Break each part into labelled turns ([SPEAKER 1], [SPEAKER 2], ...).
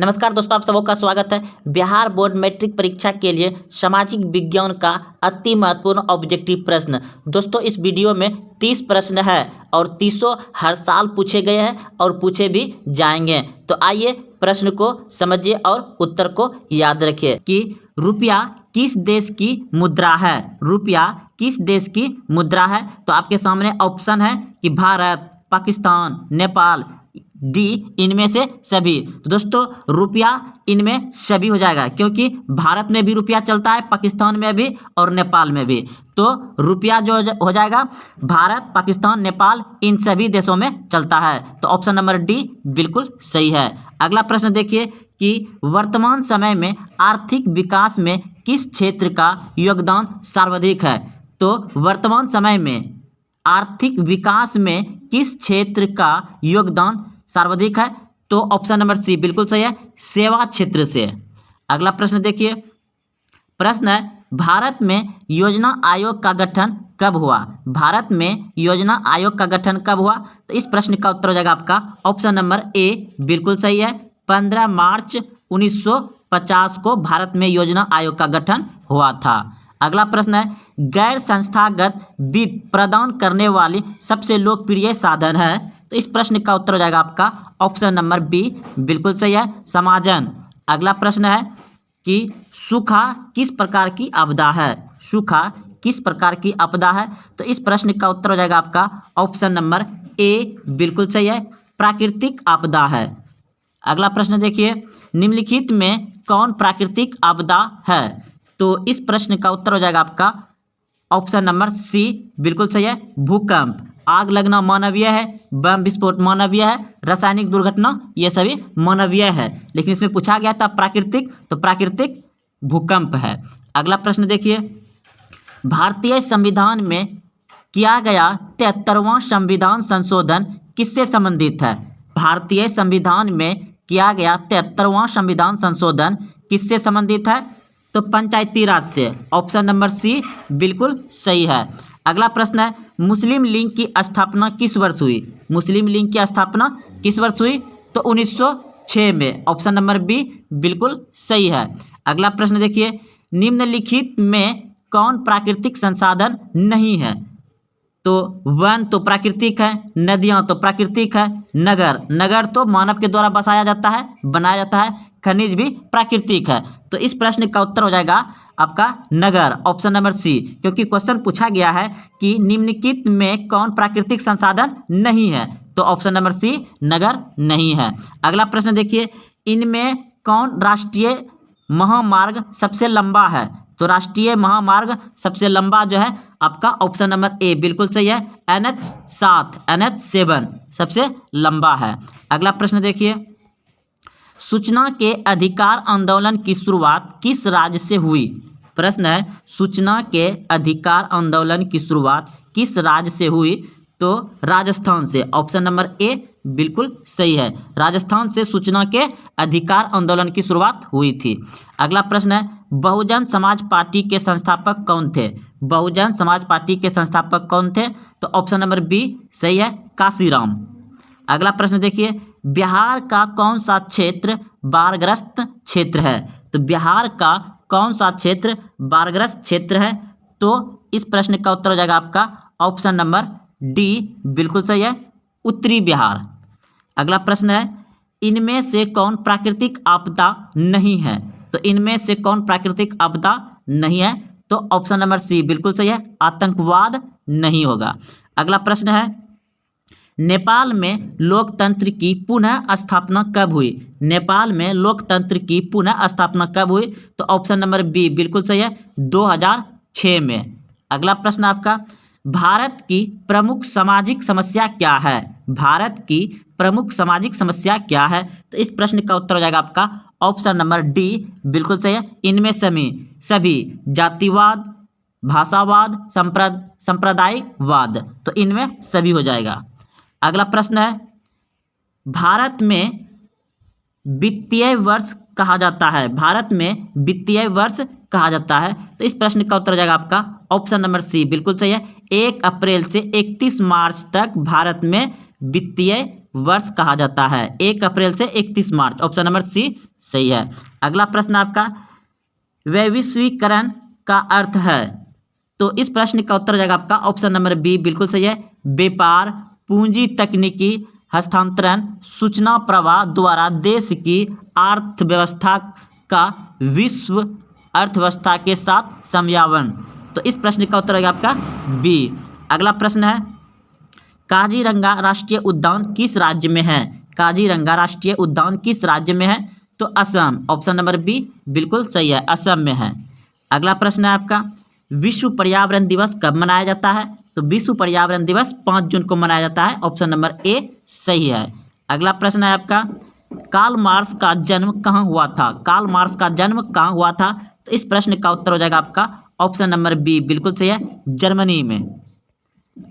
[SPEAKER 1] नमस्कार दोस्तों, आप सबों का स्वागत है। बिहार बोर्ड मैट्रिक परीक्षा के लिए सामाजिक विज्ञान का अति महत्वपूर्ण ऑब्जेक्टिव प्रश्न। दोस्तों इस वीडियो में 30 प्रश्न है और 30 हर साल पूछे गए हैं और पूछे भी जाएंगे। तो आइए प्रश्न को समझिए और उत्तर को याद रखिए कि रुपया किस देश की मुद्रा है। रुपया किस देश की मुद्रा है? तो आपके सामने ऑप्शन है कि भारत, पाकिस्तान, नेपाल, डी इनमें से सभी। तो दोस्तों रुपया इनमें सभी हो जाएगा, क्योंकि भारत में भी रुपया चलता है, पाकिस्तान में भी और नेपाल में भी। तो रुपया जो हो जाएगा भारत, पाकिस्तान, नेपाल इन सभी देशों में चलता है। तो ऑप्शन नंबर डी बिल्कुल सही है। अगला प्रश्न देखिए कि वर्तमान समय में आर्थिक विकास में किस क्षेत्र का योगदान सर्वाधिक है। तो वर्तमान समय में आर्थिक विकास में किस क्षेत्र का योगदान सर्वाधिक है? तो ऑप्शन नंबर सी बिल्कुल सही है, सेवा क्षेत्र से। अगला प्रश्न देखिए, प्रश्न है भारत में योजना आयोग का गठन कब हुआ। भारत में योजना आयोग का गठन कब हुआ? तो इस प्रश्न का उत्तर हो जाएगा आपका ऑप्शन नंबर ए बिल्कुल सही है। 15 मार्च 1950 को भारत में योजना आयोग का गठन हुआ था। अगला प्रश्न है गैर संस्थागत वित्त प्रदान करने वाली सबसे लोकप्रिय साधन है। तो इस प्रश्न का उत्तर हो जाएगा आपका ऑप्शन नंबर बी बिल्कुल सही है, समाजन। अगला प्रश्न है कि सूखा किस प्रकार की आपदा है। सूखा किस प्रकार की आपदा है? तो इस प्रश्न का उत्तर हो जाएगा आपका ऑप्शन नंबर ए बिल्कुल सही है, प्राकृतिक आपदा है। अगला प्रश्न देखिए, निम्नलिखित में कौन प्राकृतिक आपदा है? तो इस प्रश्न का उत्तर हो जाएगा आपका ऑप्शन नंबर सी बिल्कुल सही है, भूकंप। आग लगना मानवीय है, बम विस्फोट मानवीय है, रासायनिक दुर्घटना ये सभी मानवीय है, लेकिन इसमें पूछा गया था प्राकृतिक, तो प्राकृतिक भूकंप है। अगला प्रश्न देखिए, भारतीय संविधान में किया गया 73वां संविधान संशोधन किससे संबंधित है। भारतीय संविधान में किया गया 73वां संविधान संशोधन किससे संबंधित है? तो पंचायती राज से। ऑप्शन नंबर सी बिल्कुल सही है। अगला प्रश्न है मुस्लिम लीग की स्थापना किस वर्ष हुई। मुस्लिम लीग की स्थापना किस वर्ष हुई? तो 1906 में। ऑप्शन नंबर बी बिल्कुल सही है। अगला प्रश्न देखिए, निम्नलिखित में कौन प्राकृतिक संसाधन नहीं है। तो वन तो प्राकृतिक है, नदियां तो प्राकृतिक है, नगर तो मानव के द्वारा बसाया जाता है, बनाया जाता है, खनिज भी प्राकृतिक है। तो इस प्रश्न का उत्तर हो जाएगा आपका नगर, ऑप्शन नंबर सी, क्योंकि क्वेश्चन पूछा गया है कि निम्नलिखित में कौन प्राकृतिक संसाधन नहीं है। तो ऑप्शन नंबर सी नगर नहीं है। अगला प्रश्न देखिए, इनमें कौन राष्ट्रीय महामार्ग सबसे लंबा है। तो राष्ट्रीय महामार्ग सबसे लंबा जो है आपका ऑप्शन नंबर ए बिल्कुल सही है, NH7 सबसे लंबा है। अगला प्रश्न देखिए, सूचना के अधिकार आंदोलन की शुरुआत किस राज्य से हुई। प्रश्न है सूचना के अधिकार आंदोलन की शुरुआत किस राज्य से हुई। तो राजस्थान से। ऑप्शन नंबर ए बिल्कुल सही है, राजस्थान से सूचना के अधिकार आंदोलन की शुरुआत हुई थी। अगला प्रश्न है बहुजन समाज पार्टी के संस्थापक कौन थे। बहुजन समाज पार्टी के संस्थापक कौन थे? तो ऑप्शन नंबर बी सही है, काशीराम। अगला प्रश्न देखिए, बिहार का कौन सा क्षेत्र बाढ़ग्रस्त क्षेत्र है। तो बिहार का कौन सा क्षेत्र बाढ़ग्रस्त क्षेत्र है? तो इस प्रश्न का उत्तर हो जाएगा आपका ऑप्शन नंबर डी बिल्कुल सही है, उत्तरी बिहार। अगला प्रश्न है इनमें से कौन प्राकृतिक आपदा नहीं है। तो इनमें से कौन प्राकृतिक आपदा नहीं है? तो ऑप्शन नंबर सी बिल्कुल सही है, आतंकवाद नहीं होगा। अगला प्रश्न है नेपाल में लोकतंत्र की पुनः स्थापना कब हुई। नेपाल में लोकतंत्र की पुनः स्थापना कब हुई? तो ऑप्शन नंबर बी बिल्कुल सही है, 2006 में। अगला प्रश्न आपका भारत की प्रमुख सामाजिक समस्या क्या है। भारत की प्रमुख सामाजिक समस्या क्या है? तो इस प्रश्न का उत्तर हो जाएगा आपका ऑप्शन नंबर डी बिल्कुल सही है, इनमें सभी जातिवाद, भाषावाद, सांप्रदायिकवाद। तो इनमें सभी हो जाएगा। अगला प्रश्न है भारत में वित्तीय वर्ष कहा जाता है। भारत में वित्तीय वर्ष कहा जाता है। तो इस प्रश्न का उत्तर हो जाएगा आपका ऑप्शन नंबर सी बिल्कुल सही है, 1 अप्रैल से 31 मार्च तक भारत में वित्तीय वर्ष कहा जाता है? 1 अप्रैल से 31 मार्च। ऑप्शन नंबर सी सही है। अगला प्रश्न आपका, वैश्वीकरण का अर्थ है? तो इस प्रश्न का उत्तर हो जाएगा आपका ऑप्शन नंबर बी, बिल्कुल सही है। व्यापार, पूंजी, तकनीकी हस्तांतरण, सूचना प्रवाह द्वारा देश की अर्थव्यवस्था का विश्व अर्थव्यवस्था के साथ समन्वय। तो इस प्रश्न का उत्तर होगा आपका बी। अगला प्रश्न है, काजीरंगा राष्ट्रीय उद्यान किस राज्य में है? काजीरंगा राष्ट्रीय उद्यान किस राज्य में है? तो असम। ऑप्शन नंबर बी बिल्कुल सही है, असम में है। अगला प्रश्न है आपका, विश्व पर्यावरण दिवस कब मनाया जाता है? तो विश्व पर्यावरण दिवस 5 जून को मनाया जाता है। ऑप्शन नंबर ए सही है। अगला प्रश्न है आपका, कार्ल मार्क्स का जन्म कहाँ हुआ था? कार्ल मार्क्स का जन्म कहाँ हुआ था? तो इस प्रश्न का उत्तर हो जाएगा आपका ऑप्शन नंबर बी, बिल्कुल सही है, जर्मनी में।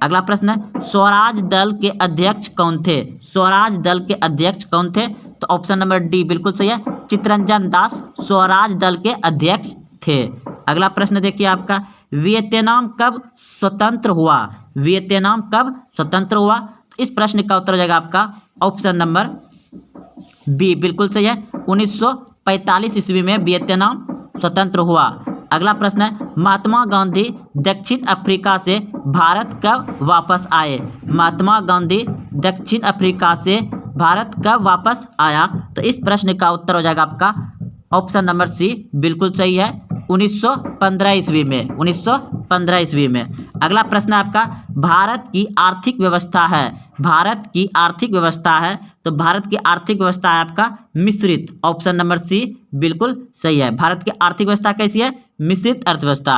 [SPEAKER 1] अगला प्रश्न है, स्वराज दल के अध्यक्ष कौन थे? स्वराज दल के अध्यक्ष कौन थे? तो ऑप्शन नंबर डी बिल्कुल सही है, चित्तरंजन दास स्वराज दल के अध्यक्ष थे। अगला प्रश्न देखिए आपका, वियतनाम कब स्वतंत्र हुआ? वियतनाम कब स्वतंत्र हुआ? तो इस प्रश्न का उत्तर हो जाएगा आपका ऑप्शन नंबर बी, बिल्कुल सही है, 1945 ईस्वी में वियतनाम स्वतंत्र हुआ। अगला प्रश्न है, महात्मा गांधी दक्षिण अफ्रीका से भारत कब वापस आए? महात्मा गांधी दक्षिण अफ्रीका से भारत कब वापस आया? तो इस प्रश्न का उत्तर हो जाएगा आपका ऑप्शन नंबर सी, बिल्कुल सही है, 1915 ईस्वी में। 1915 ईस्वी में। अगला प्रश्न आपका, भारत की आर्थिक व्यवस्था है? भारत की आर्थिक व्यवस्था है, तो भारत की आर्थिक व्यवस्था है आपका मिश्रित। ऑप्शन नंबर सी बिल्कुल सही है। भारत की आर्थिक व्यवस्था कैसी है? मिश्रित अर्थव्यवस्था।